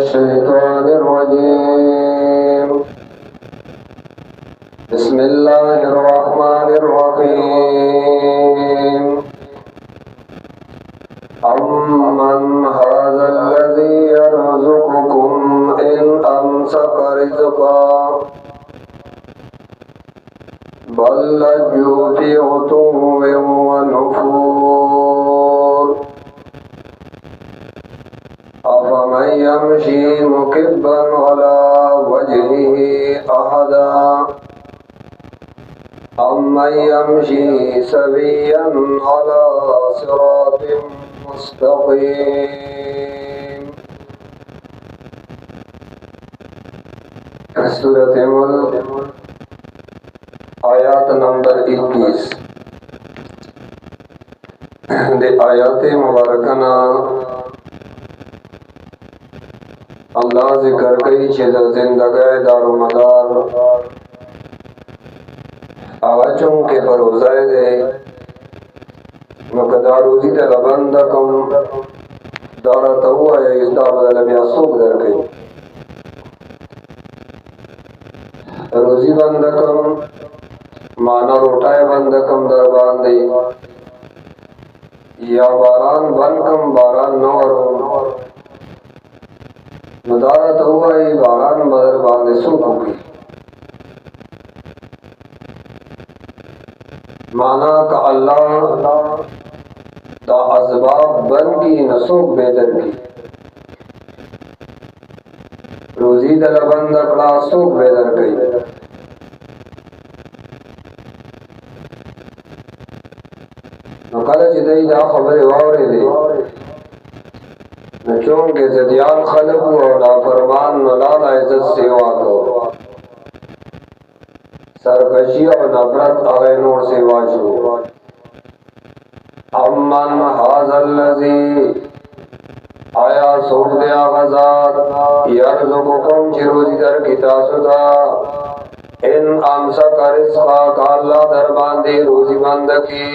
मिनश्शैतानिर्रजीम। बिस्मिल्लाहिर्रहमानिर्रहीम। अम्मन हाज़ल्लज़ी यरज़ुक़ुकुम इन अमसक रिज़क़ा बल लज्जू फ़ी उतुव्विन व नुफ़ूर। अफ़मन यमशी मुकिब्बन अला वजहिही अहदा अम्मन यमशी सविय्यन अला सिरातिन मुस्तक़ीम। सूरत मुल्क आयत नंबर 21 दे आयत मुबारकना अल्लाह जिक्र कई छे जिंदगी दारो मदार आवाजों के भरोसाए दे मकदारूजी दे बंदकम दारा तहुआ है इस दावल बियासुक दर गई रोजी बंदकम माना रोटाए बंदकम दर बांधे या बारान बनकम बारान नौरो मुदारत हुआ ही बारान मदर बांधे सूख हुई माना का अल्लाह दा असबाब बन की नसूख बेदर की रोजी दल बंद अपना सूख बेदर गई नकल जिदई दा खबर वावरे ले नचों के जदियान खलक और नाफरमान नलाल इज्जत सेवा को सरकशी और नफरत आगे नूर सेवा शो अम्मन हाज़ल्लज़ी आया सोच दिया गज़ात यरज़ुक़ुकुम चिरोजी दर कितासुदा इन अमसक रिज़क़ा का अल्लाह दर बांधे रोजी बंद की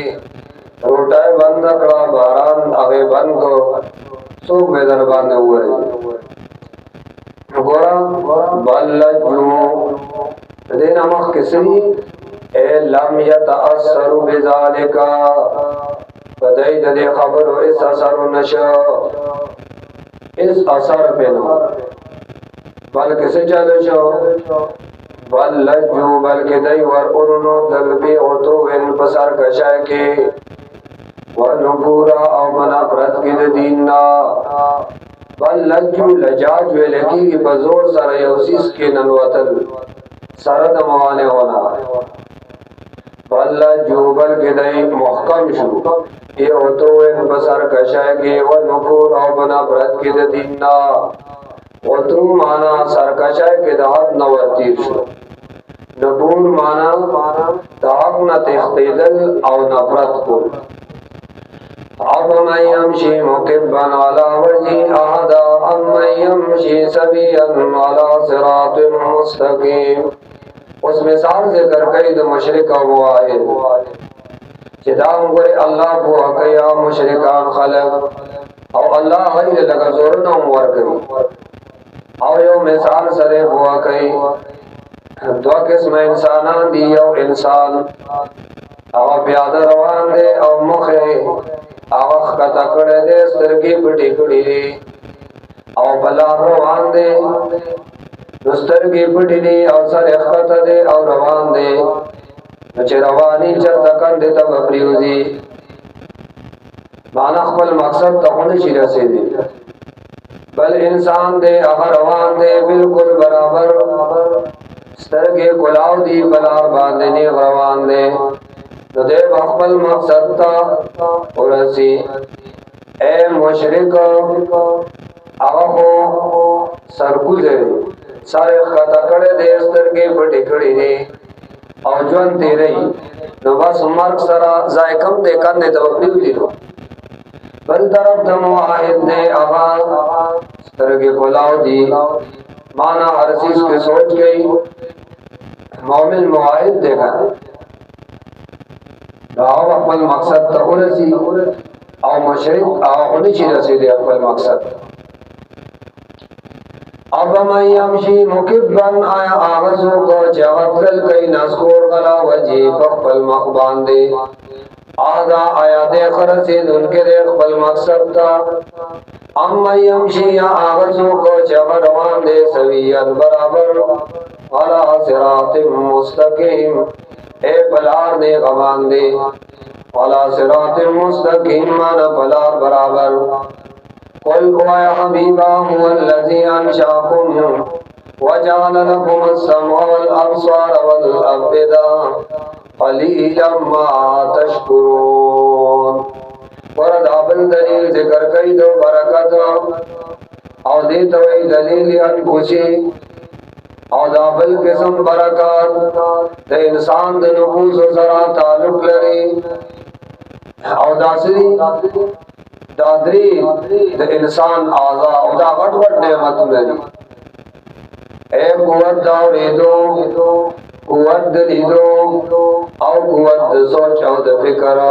रोटाए बंद कड़ा बारान आगे बंद को सूख में दर बांधे हुए गोरा बल्लजू दिन अमख किसी ए लम यतअस्सरु बिज़ालिका बदई दे खबर हो इस असर नशो इस असर पे न बल किसे चलो शो बल लज्जू बल्कि दई वर उन्नो दल पे हो तो इन बसर कशाय के वनुपूरा और मना प्रत की दीना बल लज्जू लजाज वे लगी की बजोर सर योसिस के ननवतल सरद मवाने होना बल लज्जू बल्कि दई मुहकम शु ये हो तो इन बसर कशाय के वनुपूर और मना प्रत की दीना वो तुम माना सरकशाय के दाहत नवतीर शु नपूर माना दाहक न तेख्तेदल और नफरत को अफ़मन यमशी मुकिब्बन अला वजहिही अहदा अम्मन यमशी सविय्यन अला सिरातिन मुस्तक़ीम। उस मिसाल से कर कई दो मुशरिक और मुआहिद चिदाम करे अल्लाह को हकया मुशरिकान खलक और अल्लाह गैर लगा जोर न उमर कई और यो मिसाल सरे हुआ कई दो किस्म इंसानान दियो इंसान और प्यादा रवान दे और मुखे आवाज़ का तकड़े दे सरगी पिटी कुड़ी और बला रवान दे दुस्तर की पिटी दी और सर इख्त दे और रवान दे नचे रवानी चर तकन दे तब प्रियोजी माना खपल मकसद तो होने चाहिए से दे बल इंसान दे अगर रवान दे बिल्कुल बराबर स्तर के गुलाव दी बलार बांधे ने रवान दे तो दे बखबल मकसद था और ऐसी ए मुशरिक आहो सरगुजे सारे खता करे दे स्तर के बड़ी कड़ी ने और जन तेरे न बस मर्क सरा जायकम दे कंधे तो अपनी दिलो बल तरफ दमो आयत ने आवाज स्तर के गुलाव दी माना हर चीज के सोच गई मोमिन मुआहिद देखा राव अक्बल मकसद तो उनसी और मुशरिक उन्हीं चीज़ों से दे अक्बल मकसद अब मैं यमशी मुकिब्बन आया आगसो को जवतल कई नस्कोर गला वजी पखपल मख बांधे आदा आया देखर से उनके देख पल मकसद था अम्मा यमशी या आगसो को जवर बांधे सवियत बराबर अला सिरातिम मुस्तकीम ए पलार ने गबांधे अला सिरातिम मुस्तकीम माना पलार बराबर कुल या हबीबा हुवल्लज़ी अंशाकुम वजअल लकुमुस समअ वल अबसार वल अफइदा क़लीलन मा तशकुरून। और दाबल दलील जिक्र कई दो बरकत और दे तो दलील अनफुसी और दाबल किस्म बरकत दे इंसान दे नफूस सरा ताल्लुक लरी और दासरी दादरी द इंसान आजा उदा गट गट नेमत लरी ए कुवत दावरे दो कुवत दली दो और कुवत सोच और फिक्र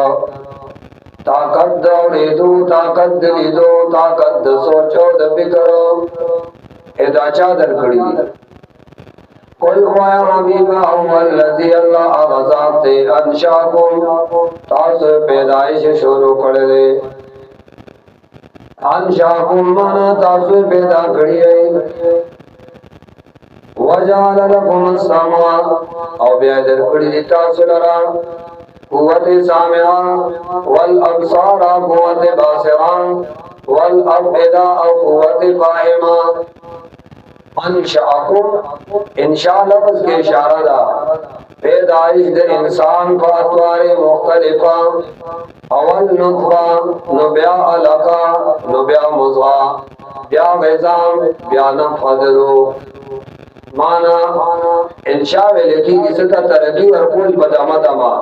ताकत दावरे दो ताकत दली दो ताकत सोच और फिक्र एदा चादर खड़ी कुल हुआ हबीबा हुवल्लज़ी अल्लाह आज़ाते अंशाकुम तास पैदाइश शुरू कर दे अंशाकुम माना तासु पैदा करिए वजाल लकुम समा और बेदर करी तासु लरा कुव्वत सामिया वल अबसार कुव्वत बासिरा वल अफइदा और कुव्वत फाहिमा अंशाकुम इंशा लफ्ज़ के इशारा दा पैदाइश दे इंसान का अतवारे मुख्तलिफा अवल नुतफा नुबिया अलका नुबिया मुज़गा ब्या गैज़ाम ब्या नफदरो माना इंशा वे लिखी इसका तरक्की और कुल बदामा दमा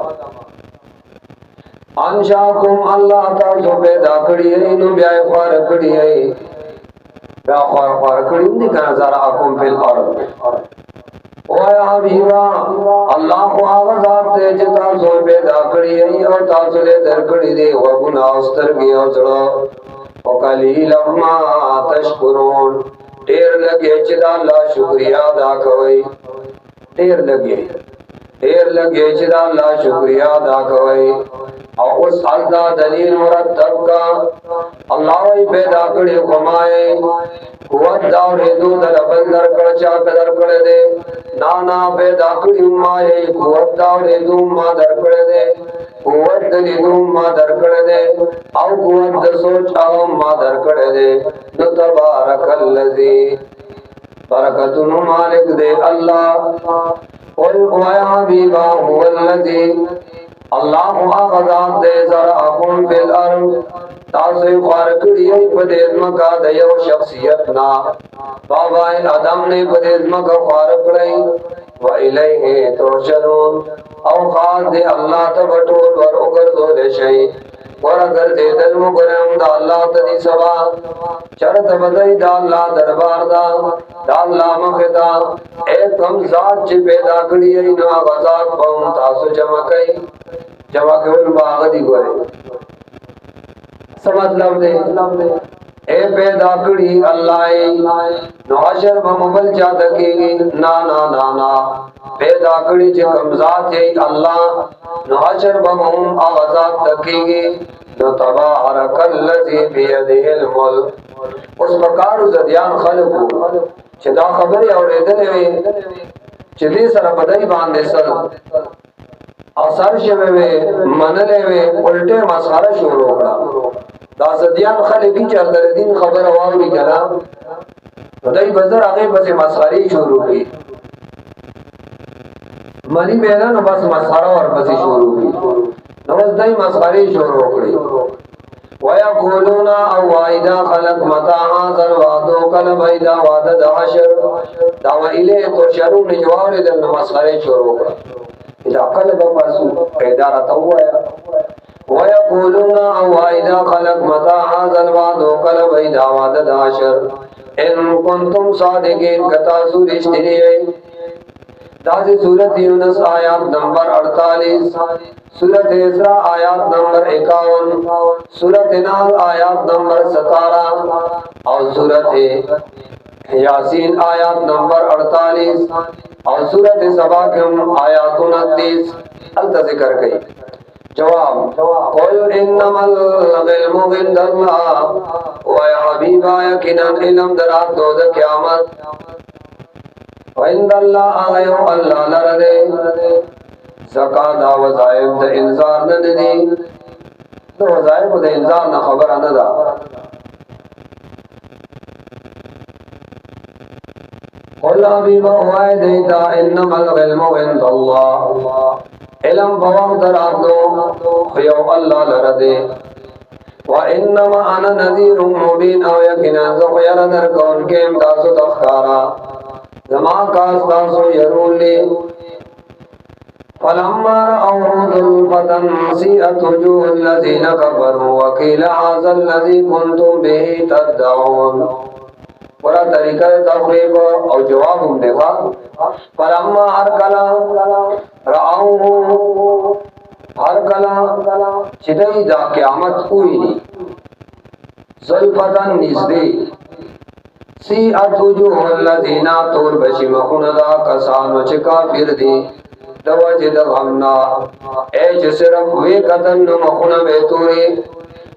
अंशाकुम अल्लाह ताज़ो पैदा करी है नुबिया ख्वार करी है ब्या ख्वार करी नहीं करना ज़रा आकुम फिल अर्द ओया हबीबा अल्लाह को आवाज़ ते जिता जो पैदा करी है और ताजुले दर करी दे वो गुनाह उस्तर गया जड़ा और कलीलन मा तशकुरून ढेर लगे चिदा अल्लाह शुक्रिया अदा कवई ढेर लगे चिदा अल्लाह शुक्रिया अदा कवई और उस अल्लाह दलील मुरतब का अल्लाह ही पैदा करे कमाए कुवत दावरे दो दर बंदर कड़चा कदर करे दे नाना पैदा करी माए कुवत दावरे दो मा दर करे दे कुवत दली दो मा दर करे दे और कुवत सोच आओ मा दर करे दे तो तबारकल्लज़ी बरकतुन मालिक दे अल्लाह और या हबीबा हुवल्लज़ी अल्लाह आज़ाद दे ज़राकुम फिल अर्द तासे ख्वार करिए बदेज़म का दयो शख्सियत ना बाबा आदम ने बदेज़म का ख्वार करी व इलैहि तुरशरून और खास दे अल्लाह तबटोल और उगर दो ले शई और अगर दे दल मुकरम दा अल्लाह तदी सवा चरत बदई दा अल्लाह दरबार दा अल्लाह मखदा ए कम जात च पैदा करिए ना गजात पम तासु जमा कई जमा केवल बागदी गोए समझ लव दे ए पैदा करी अल्लाह नौशर बमबल जा तकेगी ना ना ना ना पैदा करी ज कमजात है अल्लाह नौशर बमहम आजाद तकेगी तो तबारकल्लज़ी बियदिहिल मुल्क उस प्रकार ज़दियान खलक़ु चदा खबर और इदने चली सर बदई बांधे सर असर शवे वे मनले वे उल्टे मसारा शुरू होगा दासदियान खलकी चलते दिन खबर वाली कला बदई बजर आगे बस मसारी शुरू की मनी मेला न बस मसारा और बस शुरू की नवजदई मसारी शुरू हो गई वया कोलोना अवाइदा खलक मता हाज़ल वादो कल बैदा वादद अशर दावइले तो शरू निजवार दल मसारे शुरू हो गई इधर कल बपसु पैदा रहता हुआ है वया कोलोना अवाइदा खलक मता हाज़ल वादो कल बैदा वादद अशर इन कुंतुम सादिकीन कता सुरिश्तिनी दासी सूरत यूनुस आयत नंबर 48 सूरत इसरा आयत नंबर 51 सूरत नाल आयत नंबर 17 और सूरत यासीन आयत नंबर 48 और सूरत सबा के आयत 29 अल जिक्र कई। जवाब कुल इन्नमल इल्मु इंदल्लाह व या हबीबा यकीनन इल्म दरात रोज़ क़यामत व इंदल्लाह आयो अल्लाह लरदे ज़कात दा वज़ाइफ द इंजार न दी तो वज़ाइफ द इंजार न खबर न दा। कुल हबीबा हुआ देता इन्नमल इल्मु इंदल्लाह इल्म बवाह दरात दो यो अल्लाह लरदे व इन्नमा अना नज़ीरुम मुबीन और यकीनन जो खैर दर कौन के इम्ताज़ तख़ारा जमा कास तासो यरूली फलम्मा रअऊ ज़ुल्फ़तन सीअत वजूहुल लज़ीना कफ़रू व क़ील हाज़ा लज़ी कुन्तुम बिही तदअऊन। पूरा तरीका तक़रीब और जवाब हम देखा। फलम्मा हर कला रअऊ हर कला चिदई दा क़यामत हुई नी ज़ुल्फ़तन निज़दी सीअत वजूहुल लज़ीना तोर बशी मखुनदा कसानो च काफिर दी दवजिद गमना ए सिर्फ वे कदन मखुना बेतूरी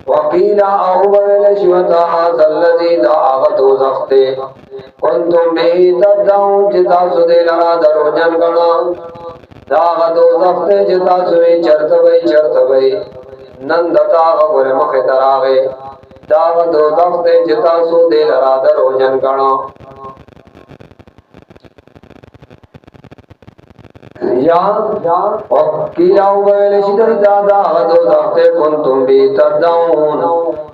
वकीला अहुबल शिवता हाज़ल्लज़ी दा आगतो ज़ख्ते कुन्तुम बिही तदअऊन जिता सुदे लरा दरोजन गणा दा आगतो ज़ख्ते जिता सुई चरत भई नंदता गबुर मखे तरागे दा आगतो ज़ख्ते जिता सुदे लरा दरोजन गणा या वकीला अहुबल शिवता दा आगतो ज़ख्ते कुन्तुम बिही तदअऊन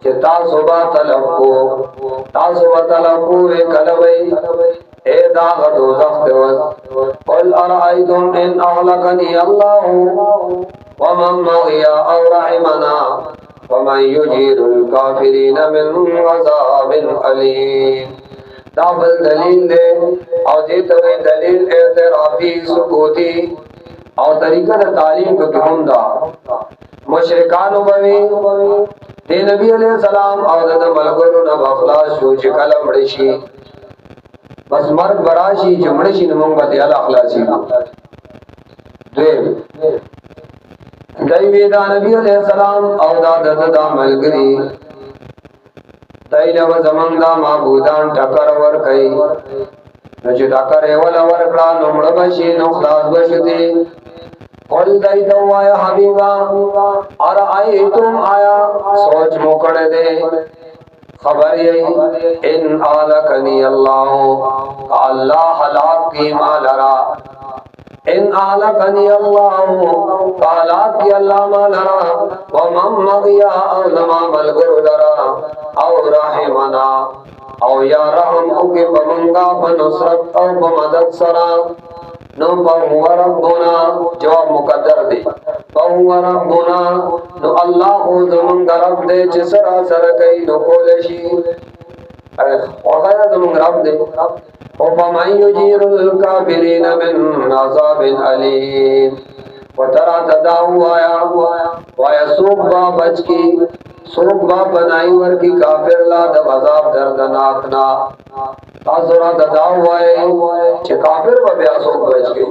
जिता सुबा तलबको वे कलबई ए दागतो ज़ख्ते कुल अरअयतुम इन अहलकनी अल्लाहु व मन मग़िया औ रहिमना वमन युजीरुल काफिरीन मिन अज़ाबिन अलीम। दाबल दलील दे और जेतवे दलील एतराफी सुकूती और तरीका तालीम को कहूंदा मुशरिकान बवे ते नबी अलैहि सलाम और द मलकुन न बखला शो च कलम ऋषि बस मर्ग बराशी जमड़शी नमंग बदियाल अखलासी दे दैवेदा नबी अलैहि सलाम और दा मलगरी तैनव जमंदा माबूदान टकर वर कई नच टकर वल वर कड़ा नमड़ बशी नो खलास बशती कुल दई दो आया हबीबा और आई तुम आया सोच मोकड़ दे खबर यही इन आलकनी अल्लाह अल्लाह हलाक की मालरा इन आलकनी अल्लाह हलाक की अल्लाह मालरा व मम मगिया और लमा मलगुर लरा और रहमना और या रहम के बमंगा बनुसरत और बमदद सरा नो बहुवा रब्बुना जवाब मुकद्दर दे बहुवा रब्बुना नो अल्लाह हो जमंग रब दे जिसरा सर कई नो कोलेशी और जमंग रब दे ओ फमन युजीरुल काफिरीन मिन अज़ाबिन अलीम व तरा तदाऊ आया वाया सूबा बच की सूबा बनाई वर की काफिर ला द अज़ाब दर्दनाक ना ताज़रा ददाऊ आए चे काफिर बबिया सूब बच गई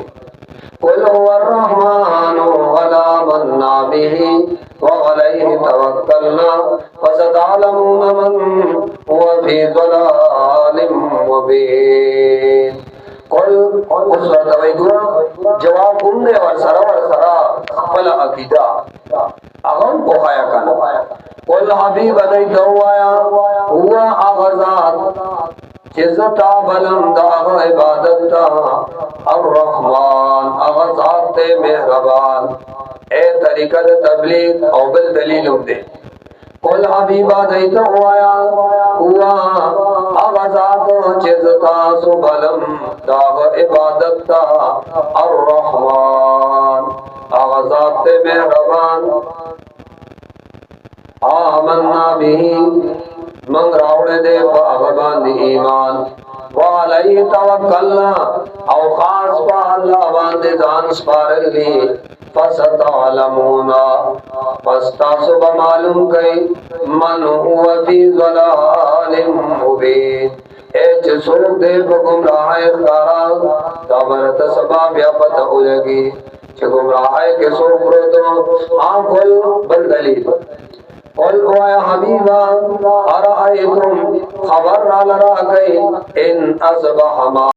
कुल हुवर रहमानु अला मन्ना बिही व अलैहि तवक्कलना फसतअलमून मन हुवा फी ज़लालिम मुबीन। कुल उस वक्त वैगुरा जवाब उन्ने वर सरा खपल अकीदा अगम को खाया काना कुल हबीब दई दवाया हुआ आगजात जिज़ता बलंद आग इबादत ता अर्रहमान आगजात मेहरबान ए तरीका तबलीग और बिल दलील दे कुल हबीबा दई दवाया हुआ आगजात जिज़ता सुबलम दाग इबादत ता अर्रहमान आगजात मेहरबान आमन्ना बिही मंग रावड़े दे अगबान ईमान वालई तवक्कलना औ खास पा अल्लाह बांदे जान स्पारली फसतअलमूना फस्तासुब मालूम कई मन हुवा फी ज़लालिम मुबीन ए چې څوک دې په ګمراهۍ ښکارا خبره ته سبا بیا پته ولګي چې ګمراهۍ کې څوک پروت قل بل دلیل قل او یا حبیبا ارائیتم خبر را لرا گئی ان اصبح